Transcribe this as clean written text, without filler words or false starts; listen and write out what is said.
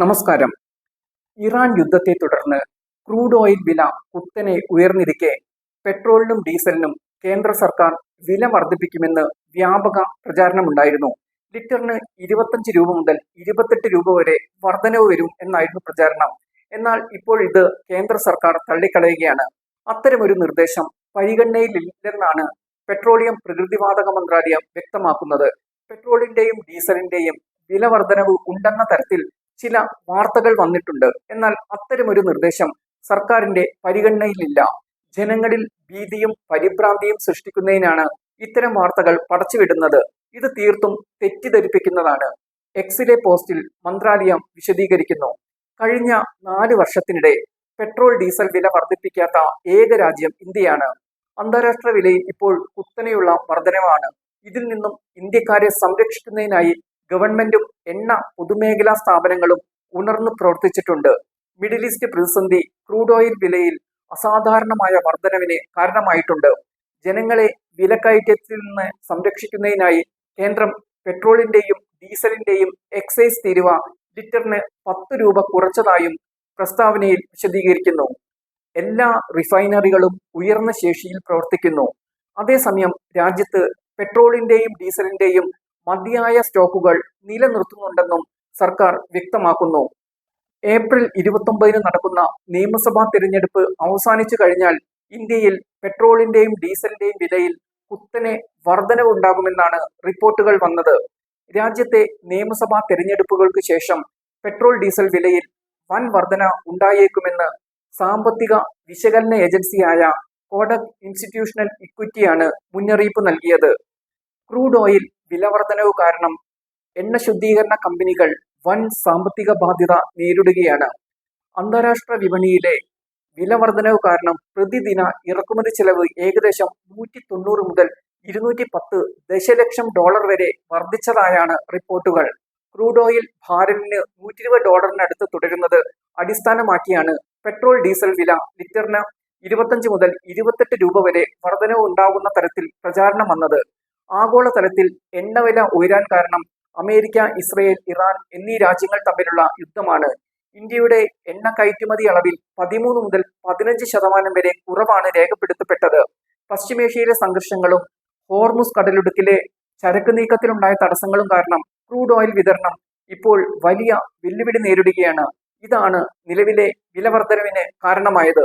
നമസ്കാരം. ഇറാൻ യുദ്ധത്തെ തുടർന്ന് ക്രൂഡ് ഓയിൽ വില കുത്തനെ ഉയർന്നിരിക്കെ പെട്രോളിനും ഡീസലിനും കേന്ദ്ര സർക്കാർ വില വർദ്ധിപ്പിക്കുമെന്ന് വ്യാപക പ്രചാരണമുണ്ടായിരുന്നു. ലിറ്ററിന് 25 രൂപ മുതൽ 28 രൂപ വരെ വർധനവ് വരും എന്നായിരുന്നു പ്രചാരണം. എന്നാൽ ഇപ്പോൾ ഇത് കേന്ദ്ര സർക്കാർ തള്ളിക്കളയുകയാണ്. അത്തരമൊരു നിർദ്ദേശം പരിഗണനയിലില്ലെന്നാണ് പെട്രോളിയം പ്രകൃതിവാതക മന്ത്രാലയം വ്യക്തമാക്കുന്നത്. പെട്രോളിന്റെയും ഡീസലിന്റെയും വില വർധനവ് ഉണ്ടെന്ന തരത്തിൽ ചില വാർത്തകൾ വന്നിട്ടുണ്ട്. എന്നാൽ അത്തരമൊരു നിർദ്ദേശം സർക്കാരിന്റെ പരിഗണനയിലില്ല. ജനങ്ങളിൽ ഭീതിയും പരിഭ്രാന്തിയും സൃഷ്ടിക്കുന്നതിനാണ് ഇത്തരം വാർത്തകൾ പടച്ചുവിടുന്നത്. ഇത് തീർത്തും തെറ്റിദ്ധരിപ്പിക്കുന്നതാണ്. എക്സിലെ പോസ്റ്റിൽ മന്ത്രാലയം വിശദീകരിക്കുന്നു. കഴിഞ്ഞ 4 വർഷത്തിനിടെ പെട്രോൾ ഡീസൽ വില വർദ്ധിപ്പിക്കാത്ത ഏക രാജ്യം ഇന്ത്യയാണ്. അന്താരാഷ്ട്ര വിലയിൽ ഇപ്പോൾ കുത്തനെയുള്ള വർധനവാണ്. ഇതിൽ നിന്നും ഇന്ത്യക്കാരെ സംരക്ഷിക്കുന്നതിനായി ഗവൺമെന്റും എണ്ണ പൊതുമേഖലാ സ്ഥാപനങ്ങളും ഉണർന്നു പ്രവർത്തിച്ചിട്ടുണ്ട്. മിഡിൽ ഈസ്റ്റ് പ്രതിസന്ധി ക്രൂഡ് ഓയിൽ വിലയിൽ അസാധാരണമായ വർധനവിന് കാരണമായിട്ടുണ്ട്. ജനങ്ങളെ വിലക്കയറ്റത്തിൽ നിന്ന് സംരക്ഷിക്കുന്നതിനായി കേന്ദ്രം പെട്രോളിന്റെയും ഡീസലിന്റെയും എക്സൈസ് തീരുവ ലിറ്ററിന് 10 രൂപ കുറച്ചതായും പ്രസ്താവനയിൽ വിശദീകരിക്കുന്നു. എല്ലാ റിഫൈനറികളും ഉയർന്ന ശേഷിയിൽ പ്രവർത്തിക്കുന്നു. അതേസമയം രാജ്യത്ത് പെട്രോളിന്റെയും ഡീസലിന്റെയും മതിയായ സ്റ്റോക്കുകൾ നിലനിർത്തുന്നുണ്ടെന്നും സർക്കാർ വ്യക്തമാക്കുന്നു. ഏപ്രിൽ 29 നടക്കുന്ന നിയമസഭാ തിരഞ്ഞെടുപ്പ് അവസാനിച്ചു കഴിഞ്ഞാൽ ഇന്ത്യയിൽ പെട്രോളിന്റെയും ഡീസലിന്റെയും വിലയിൽ കുത്തനെ വർധനവുണ്ടാകുമെന്നാണ് റിപ്പോർട്ടുകൾ വന്നത്. രാജ്യത്തെ നിയമസഭാ തിരഞ്ഞെടുപ്പുകൾക്ക് ശേഷം പെട്രോൾ ഡീസൽ വിലയിൽ വൻ വർധന ഉണ്ടായേക്കുമെന്ന് സാമ്പത്തിക വിശകലന ഏജൻസിയായ കോഡക് ഇൻസ്റ്റിറ്റ്യൂഷണൽ ഇക്വിറ്റിയാണ് മുന്നറിയിപ്പ് നൽകിയത്. ക്രൂഡ് ഓയിൽ വിലവർധനവ് കാരണം എണ്ണ ശുദ്ധീകരണ കമ്പനികൾ വൻ സാമ്പത്തിക ബാധ്യത നേരിടുകയാണ്. അന്താരാഷ്ട്ര വിപണിയിലെ വിലവർധനവ് കാരണം പ്രതിദിന ഇറക്കുമതി ചെലവ് ഏകദേശം 190 മുതൽ 210 ദശലക്ഷം ഡോളർ വരെ വർദ്ധിച്ചതായാണ് റിപ്പോർട്ടുകൾ. ക്രൂഡ് ഓയിൽ ബാരലിന് $120 തുടരുന്നത് അടിസ്ഥാനമാക്കിയാണ് പെട്രോൾ ഡീസൽ വില ലിറ്ററിന് 25 മുതൽ 28 രൂപ വരെ വർധനവ് ഉണ്ടാകുന്ന തരത്തിൽ പ്രചാരണം വന്നത്. ആഗോളതലത്തിൽ എണ്ണവില ഉയരാൻ കാരണം അമേരിക്ക, ഇസ്രയേൽ, ഇറാൻ എന്നീ രാജ്യങ്ങൾ തമ്മിലുള്ള യുദ്ധമാണ്. ഇന്ത്യയുടെ എണ്ണ കയറ്റുമതി അളവിൽ 13 മുതൽ 15% വരെ കുറവാണ് രേഖപ്പെടുത്തപ്പെട്ടത്. പശ്ചിമേഷ്യയിലെ സംഘർഷങ്ങളും ഹോർമുസ് കടലിടുക്കിലെ ചരക്ക് നീക്കത്തിലുണ്ടായ തടസ്സങ്ങളും കാരണം ക്രൂഡ് ഓയിൽ വിതരണം ഇപ്പോൾ വലിയ വെല്ലുവിളി നേരിടുകയാണ്. ഇതാണ് നിലവിലെ വിലവർധനവിന് കാരണമായത്.